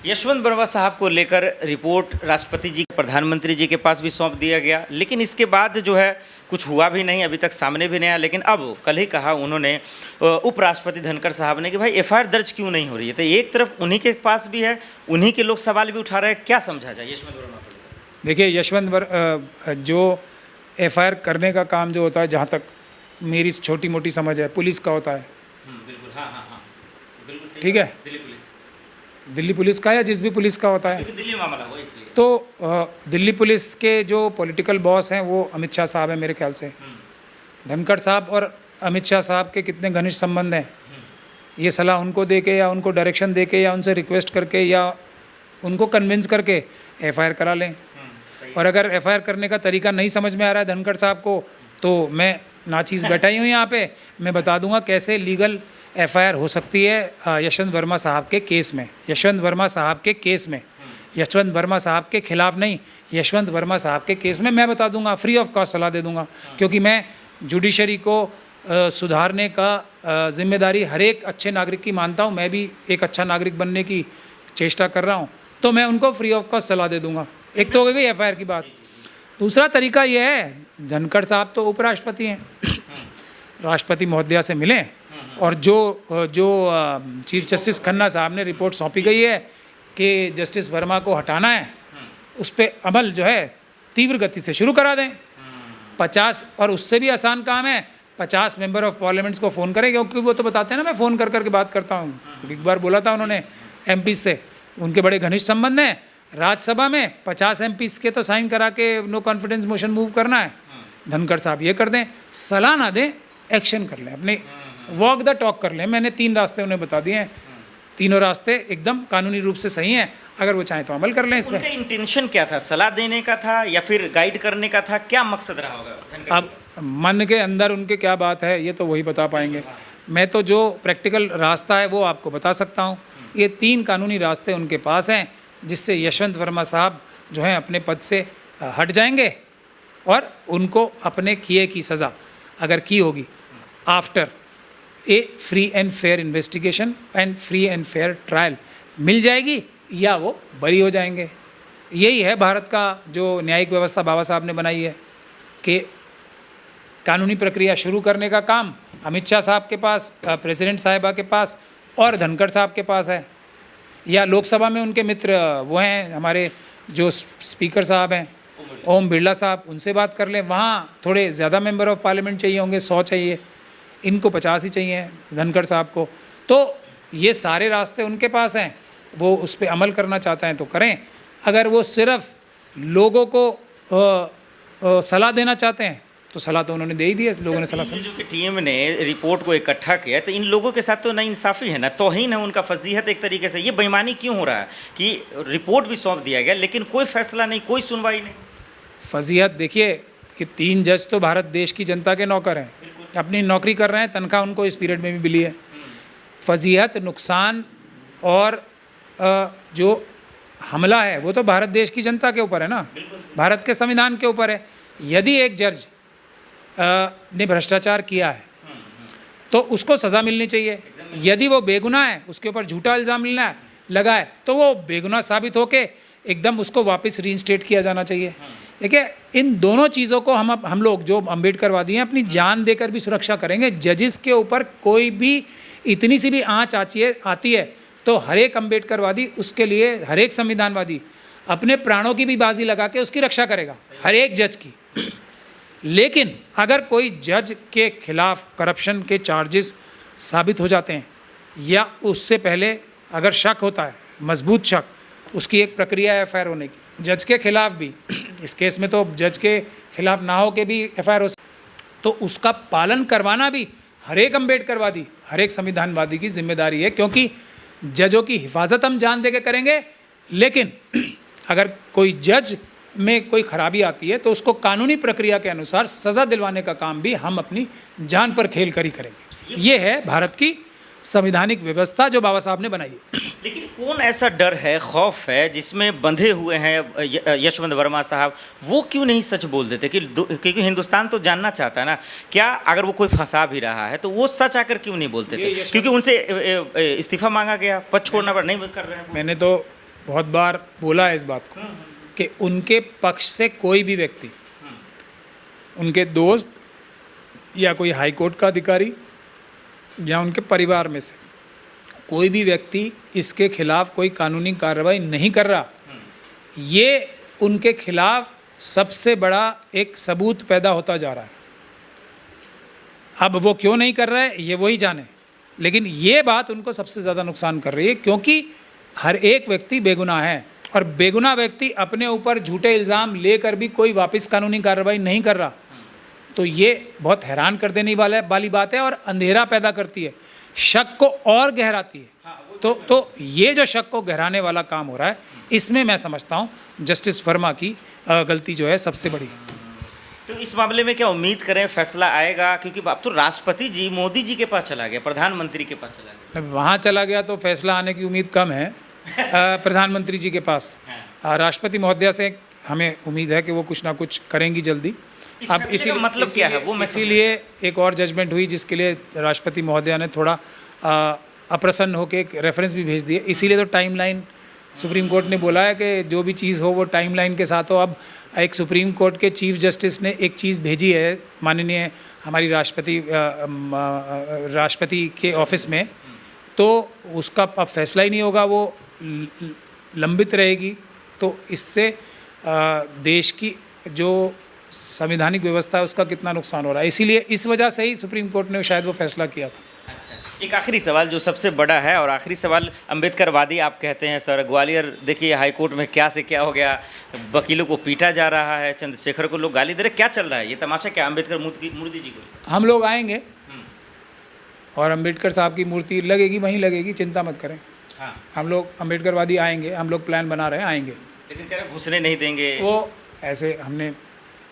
यशवंत वर्मा साहब को लेकर रिपोर्ट राष्ट्रपति जी प्रधानमंत्री जी के पास भी सौंप दिया गया, लेकिन इसके बाद जो है कुछ हुआ भी नहीं, अभी तक सामने भी नहीं आया। लेकिन अब कल ही कहा उन्होंने उपराष्ट्रपति धनखड़ साहब ने कि भाई एफआईआर दर्ज क्यों नहीं हो रही है। तो एक तरफ उन्हीं के पास भी है, उन्हीं के लोग सवाल भी उठा रहे हैं, क्या समझा जाए यशवंत वर्मा को? देखिए जो एफआईआर करने का काम जो होता है, जहाँ तक मेरी छोटी मोटी समझ है, पुलिस का होता है। बिल्कुल, हाँ, बिल्कुल सही। ठीक है, दिल्ली पुलिस का या जिस भी पुलिस का होता है, दिल्ली मामला हो इसलिए तो दिल्ली पुलिस के जो पॉलिटिकल बॉस हैं वो अमित शाह साहब हैं मेरे ख्याल से। धनखड़ साहब और अमित शाह साहब के कितने घनिष्ठ संबंध हैं, ये सलाह उनको दे के या उनको डायरेक्शन दे के या उनसे रिक्वेस्ट करके या उनको कन्विंस करके एफआईआर करा लें। और अगर एफआईआर करने का तरीका नहीं समझ में आ रहा है धनखड़ साहब को, तो मैं नाचीज़ बैठाई हूँ यहाँ पे, मैं बता दूंगा कैसे लीगल एफआईआर हो सकती है यशवंत वर्मा साहब के केस में। यशवंत वर्मा साहब के केस में, यशवंत वर्मा साहब के खिलाफ नहीं, यशवंत वर्मा साहब के केस में मैं बता दूंगा, फ्री ऑफ कॉस्ट सलाह दे दूंगा। क्योंकि मैं जुडिशरी को सुधारने का जिम्मेदारी हर एक अच्छे नागरिक की मानता हूँ। मैं भी एक अच्छा नागरिक बनने की चेष्टा कर रहा हूँ, तो मैं उनको फ्री ऑफ कॉस्ट सलाह दे दूंगा। एक तो हो गई एफआईआर की बात। दूसरा तरीका यह है, धनखड़ साहब तो उपराष्ट्रपति हैं, राष्ट्रपति महोदया से मिलें और जो चीफ जस्टिस खन्ना साहब ने रिपोर्ट सौंपी गई है कि जस्टिस वर्मा को हटाना है, उस पर अमल जो है तीव्र गति से शुरू करा दें। 50 और उससे भी आसान काम है, 50 मेंबर ऑफ पार्लियामेंट्स को फ़ोन करें, क्योंकि वो तो बताते हैं ना, मैं फ़ोन कर करके बात करता हूँ। एक बार बोला था उन्होंने एमपी से, उनके बड़े घनिष्ठ संबंध हैं। राज्यसभा में 50 एमपीज़ के तो साइन करा के नो कॉन्फिडेंस मोशन मूव करना है। धनखड़ साहब ये कर दें, सलाह ना दें, एक्शन कर लें, अपने वॉक द टॉक कर लें। मैंने 3 रास्ते उन्हें बता दिए हैं, तीनों रास्ते एकदम कानूनी रूप से सही हैं। अगर वो चाहें तो अमल कर लें इसमें। उनका इंटेंशन क्या था, सलाह देने का था या फिर गाइड करने का था, क्या मकसद रहा होगा? अब मन के अंदर उनके क्या बात है ये तो वही बता पाएंगे। मैं तो जो प्रैक्टिकल रास्ता है वो आपको बता सकता हूँ। ये 3 कानूनी रास्ते उनके पास हैं, जिससे यशवंत वर्मा साहब जो हैं अपने पद से हट जाएंगे और उनको अपने किए की सज़ा अगर की होगी after a free and fair investigation and free and fair trial मिल जाएगी, या वो बरी हो जाएंगे। यही है भारत का जो न्यायिक व्यवस्था बाबा साहब ने बनाई है कि कानूनी प्रक्रिया शुरू करने का काम अमित शाह साहब के पास, प्रेसिडेंट साहिबा के पास और धनखड़ साहब के पास है। या लोकसभा में उनके मित्र वो हैं हमारे जो स्पीकर साहब हैं ओम बिरला साहब, उनसे बात कर लें। वहाँ थोड़े ज़्यादा मेंबर ऑफ पार्लियामेंट चाहिए होंगे, 100 चाहिए, इनको 50 ही चाहिए धनखड़ साहब को। तो ये सारे रास्ते उनके पास हैं, वो उस पर अमल करना चाहते हैं तो करें। अगर वो सिर्फ लोगों को सलाह देना चाहते हैं तो सलाह तो उन्होंने दे ही दी है, लोगों ने सलाह जो कि टीम ने रिपोर्ट को इकट्ठा किया, तो इन लोगों के साथ तो नाइंसाफ़ी है ना, तौहीन है उनका, फजीहत एक तरीके से। ये बेईमानी क्यों हो रहा है कि रिपोर्ट भी सौंप दिया गया लेकिन कोई फैसला नहीं, कोई सुनवाई नहीं? फजीहत देखिए कि 3 जज तो भारत देश की जनता के नौकर हैं, अपनी नौकरी कर रहे हैं, तनख्वाह उनको इस पीरियड में भी मिली है। फजीहत, नुकसान और जो हमला है वो तो भारत देश की जनता के ऊपर है ना, भारत के संविधान के ऊपर है। यदि एक जज ने भ्रष्टाचार किया है तो उसको सज़ा मिलनी चाहिए। यदि वो बेगुनाह है, उसके ऊपर झूठा इल्ज़ाम लगा है, तो वो बेगुनाह साबित होके एकदम उसको वापस रीइंस्टेट किया जाना चाहिए। देखिए इन दोनों चीज़ों को हम लोग जो अम्बेडकरवादी हैं अपनी जान देकर भी सुरक्षा करेंगे। जजिस के ऊपर कोई भी इतनी सी भी आँच आती है तो हर एक अम्बेडकरवादी उसके लिए, हर एक संविधानवादी अपने प्राणों की भी बाजी लगा के उसकी रक्षा करेगा, हर एक जज की। लेकिन अगर कोई जज के खिलाफ करप्शन के चार्जेस साबित हो जाते हैं या उससे पहले अगर शक होता है, मजबूत शक, उसकी एक प्रक्रिया है एफआईआर होने की। जज के खिलाफ भी, इस केस में तो जज के खिलाफ ना हो के भी एफआईआर हो, तो उसका पालन करवाना भी हर एक अम्बेडकरवादी, हर एक संविधानवादी की जिम्मेदारी है। क्योंकि जजों की हिफाजत हम जान दे के करेंगे, लेकिन अगर कोई जज में कोई खराबी आती है तो उसको कानूनी प्रक्रिया के अनुसार सज़ा दिलवाने का काम भी हम अपनी जान पर खेल कर ही करेंगे। ये है भारत की संवैधानिक व्यवस्था जो बाबा साहब ने बनाई है। लेकिन कौन ऐसा डर है, खौफ है जिसमें बंधे हुए हैं यशवंत वर्मा साहब, वो क्यों नहीं सच बोल देते? क्योंकि हिंदुस्तान तो जानना चाहता है ना, क्या अगर वो कोई फंसा भी रहा है तो वो सच आकर क्यों नहीं बोलते थे? क्योंकि उनसे इस्तीफा मांगा गया, पद छोड़ना पर नहीं कर रहे हैं। मैंने तो बहुत बार बोला है इस बात को कि उनके पक्ष से कोई भी व्यक्ति, उनके दोस्त या कोई हाई कोर्ट का अधिकारी या उनके परिवार में से कोई भी व्यक्ति इसके खिलाफ कोई कानूनी कार्रवाई नहीं कर रहा, ये उनके खिलाफ सबसे बड़ा एक सबूत पैदा होता जा रहा है। अब वो क्यों नहीं कर रहा है ये वही जाने, लेकिन ये बात उनको सबसे ज़्यादा नुकसान कर रही है, क्योंकि हर एक व्यक्ति बेगुनाह है और बेगुनाह व्यक्ति अपने ऊपर झूठे इल्ज़ाम लेकर भी कोई वापस कानूनी कार्रवाई नहीं कर रहा। तो ये बहुत हैरान कर देने वाली बात है और अंधेरा पैदा करती है, शक को और गहराती है। तो ये जो शक को गहराने वाला काम हो रहा है, इसमें मैं समझता हूँ जस्टिस वर्मा की गलती जो है सबसे बड़ी। तो इस मामले में क्या उम्मीद करें फैसला आएगा? क्योंकि अब तो राष्ट्रपति जी मोदी जी के पास चला गया, प्रधानमंत्री के पास चला गया। वहाँ चला गया तो फैसला आने की उम्मीद कम है प्रधानमंत्री जी के पास। राष्ट्रपति महोदया से हमें उम्मीद है कि वो कुछ ना कुछ करेंगी जल्दी। अब इसी मतलब क्या है वो, इसीलिए एक और जजमेंट हुई जिसके लिए राष्ट्रपति महोदया ने थोड़ा अप्रसन्न होकर एक रेफरेंस भी भेज दिए। इसीलिए तो टाइमलाइन सुप्रीम कोर्ट ने बोला है कि जो भी चीज़ हो वो टाइमलाइन के साथ हो। अब एक सुप्रीम कोर्ट के चीफ जस्टिस ने एक चीज़ भेजी है माननीय हमारी राष्ट्रपति के ऑफिस में, तो उसका अब फैसला ही नहीं होगा, वो लंबित रहेगी। तो इससे देश की जो संवैधानिक व्यवस्था है उसका कितना नुकसान हो रहा है, इसीलिए इस वजह से ही सुप्रीम कोर्ट ने शायद वो फैसला किया था। अच्छा, एक आखिरी सवाल जो सबसे बड़ा है और आखिरी सवाल, अम्बेडकरवादी आप कहते हैं सर, ग्वालियर देखिए हाई कोर्ट में क्या से क्या हो गया, वकीलों को पीटा जा रहा है, चंद्रशेखर को लोग गाली दे रहे, क्या चल रहा है ये तमाशा क्या अम्बेडकर मूर्ति जी को? हम लोग आएंगे और अम्बेडकर साहब की मूर्ति लगेगी, वहीं लगेगी, चिंता मत करें। हाँ, हम लोग अम्बेडकरवादी आएंगे, हम लोग प्लान बना रहे हैं, आएंगे। लेकिन कह रहे घुसने नहीं देंगे। वो ऐसे हमने